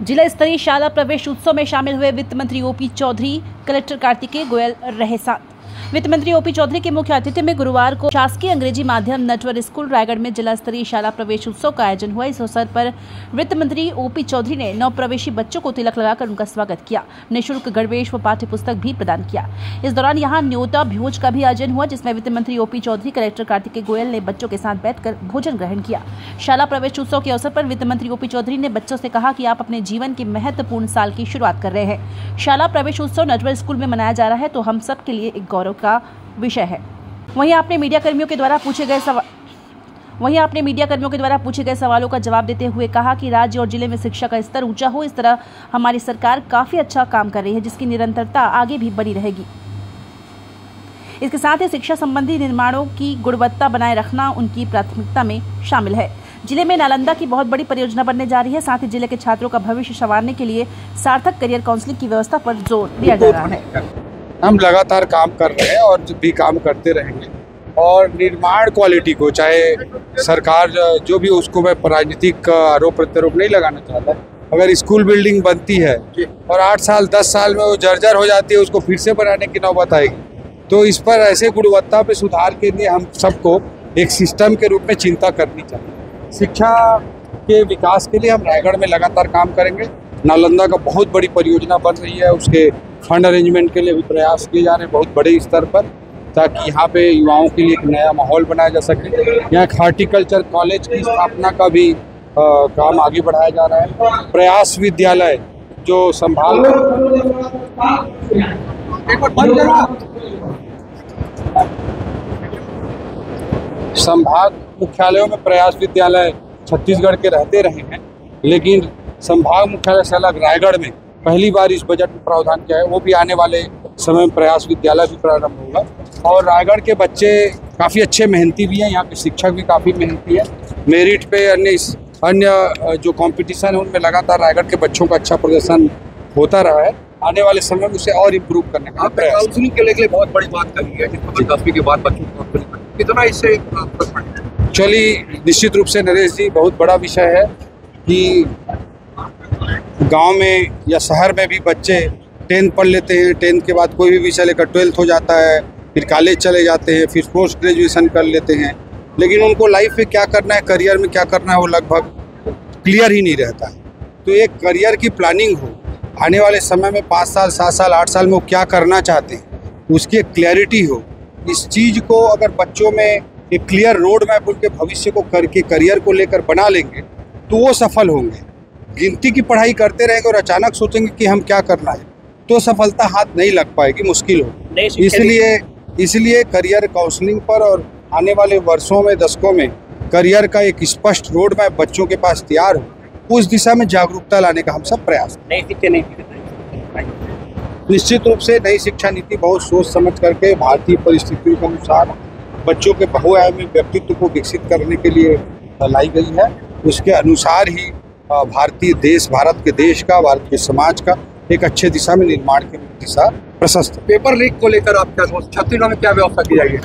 जिला स्तरीय शाला प्रवेश उत्सव में शामिल हुए वित्त मंत्री ओपी चौधरी, कलेक्टर कार्तिकेय गोयल रहे साथ। वित्त मंत्री ओपी चौधरी के मुख्य आतिथ्य में गुरुवार को शासकीय अंग्रेजी माध्यम नटवर स्कूल रायगढ़ में जिला स्तरीय शाला प्रवेश उत्सव का आयोजन हुआ। इस अवसर पर वित्त मंत्री ओपी चौधरी ने नव प्रवेशी बच्चों को तिलक लगाकर उनका स्वागत किया। निःशुल्क गणवेश व पाठ्य पुस्तक भी प्रदान किया। इस दौरान यहां न्योता भोज का भी आयोजन हुआ, जिसमें वित्त मंत्री ओपी चौधरी, कलेक्टर कार्तिकेय गोयल ने बच्चों के साथ बैठकर भोजन ग्रहण किया। शाला प्रवेश उत्सव के अवसर पर वित्त मंत्री ओपी चौधरी ने बच्चों से कहा कि आप अपने जीवन के महत्वपूर्ण साल की शुरुआत कर रहे हैं। शाला प्रवेश उत्सव नटवर स्कूल में मनाया जा रहा है तो हम सब के लिए एक गौरव का विषय है। वहीं आपने मीडिया कर्मियों के द्वारा पूछे गए सवालों का जवाब देते हुए कहा कि राज्य और जिले में शिक्षा का स्तर ऊंचा हो, इस तरह हमारी सरकार काफी अच्छा काम कर रही है, जिसकी निरंतरता आगे भी बनी रहेगी। इसके साथ ही शिक्षा संबंधी निर्माणों की गुणवत्ता बनाए रखना उनकी प्राथमिकता में शामिल है। जिले में नालंदा की बहुत बड़ी परियोजना बनने जा रही है। साथ ही जिले के छात्रों का भविष्य संवारने के लिए सार्थक करियर काउंसलिंग की व्यवस्था पर जोर दिया जा रहा है। हम लगातार काम कर रहे हैं और भी काम करते रहेंगे और निर्माण क्वालिटी को, चाहे सरकार जो भी, उसको मैं राजनीतिक आरोप प्रत्यारोप नहीं लगाना चाहता। अगर स्कूल बिल्डिंग बनती है और 8 साल 10 साल में वो जर्जर हो जाती है, उसको फिर से बनाने की नौबत आएगी। तो इस पर ऐसे गुणवत्ता पे सुधार के लिए हम सबको एक सिस्टम के रूप में चिंता करनी चाहिए। शिक्षा के विकास के लिए हम रायगढ़ में लगातार काम करेंगे। नालंदा का बहुत बड़ी परियोजना बन रही है, उसके फंड अरेंजमेंट के लिए भी प्रयास किए जा रहे हैं बहुत बड़े स्तर पर, ताकि यहाँ पे युवाओं के लिए एक नया माहौल बनाया जा सके। यहाँ एक हॉर्टिकल्चर कॉलेज की स्थापना का भी काम आगे बढ़ाया जा रहा है। प्रयास विद्यालय जो संभाग मुख्यालयों में प्रयास विद्यालय छत्तीसगढ़ के रहते रहे हैं, लेकिन संभाग मुख्यालय से अलग रायगढ़ में पहली बार इस बजट में प्रावधान किया है। वो भी आने वाले समय में प्रयास विद्यालय भी प्रारंभ होगा। और रायगढ़ के बच्चे काफ़ी अच्छे मेहनती भी हैं, यहाँ के शिक्षक भी काफ़ी मेहनती है। मेरिट पे अन्य जो कंपटीशन है उनमें लगातार रायगढ़ के बच्चों का अच्छा प्रदर्शन होता रहा है। आने वाले समय में उसे और इम्प्रूव करने का प्रयास। काउंसलिंग के लिए बहुत बड़ी बात करी है, 10वीं के बाद बच्चों को कितना इससे चलिए, निश्चित रूप से नरेश जी, बहुत बड़ा विषय है कि गांव में या शहर में भी बच्चे 10th पढ़ लेते हैं, 10th के बाद कोई भी विषय लेकर 12th हो जाता है, फिर कॉलेज चले जाते हैं, फिर पोस्ट ग्रेजुएशन कर लेते हैं, लेकिन उनको लाइफ में क्या करना है, करियर में क्या करना है, वो लगभग क्लियर ही नहीं रहता है। तो एक करियर की प्लानिंग हो, आने वाले समय में 5 साल 7 साल 8 साल में वो क्या करना चाहते हैं, उसकी एक क्लैरिटी हो। इस चीज़ को अगर बच्चों में एक क्लियर रोड मैप उनके भविष्य को करके करियर को लेकर बना लेंगे तो वो सफल होंगे। गिनती की पढ़ाई करते रहेंगे और अचानक सोचेंगे कि हम क्या करना है, तो सफलता हाथ नहीं लग पाएगी, मुश्किल हो। इसलिए करियर काउंसलिंग पर और आने वाले वर्षों में, दशकों में करियर का एक स्पष्ट रोड मैप बच्चों के पास तैयार हो, उस दिशा में जागरूकता लाने का हम सब प्रयास। निश्चित रूप से नई शिक्षा नीति बहुत सोच समझ करके भारतीय परिस्थितियों के अनुसार बच्चों के बहुआयामी व्यक्तित्व को विकसित करने के लिए लाई गई है। उसके अनुसार ही भारत के देश का, भारत के समाज का एक अच्छे दिशा में निर्माण की दिशा प्रशस्त। पेपर लीक को लेकर आप क्या छत्तीसगढ़ में क्या व्यवस्था की जाएगी?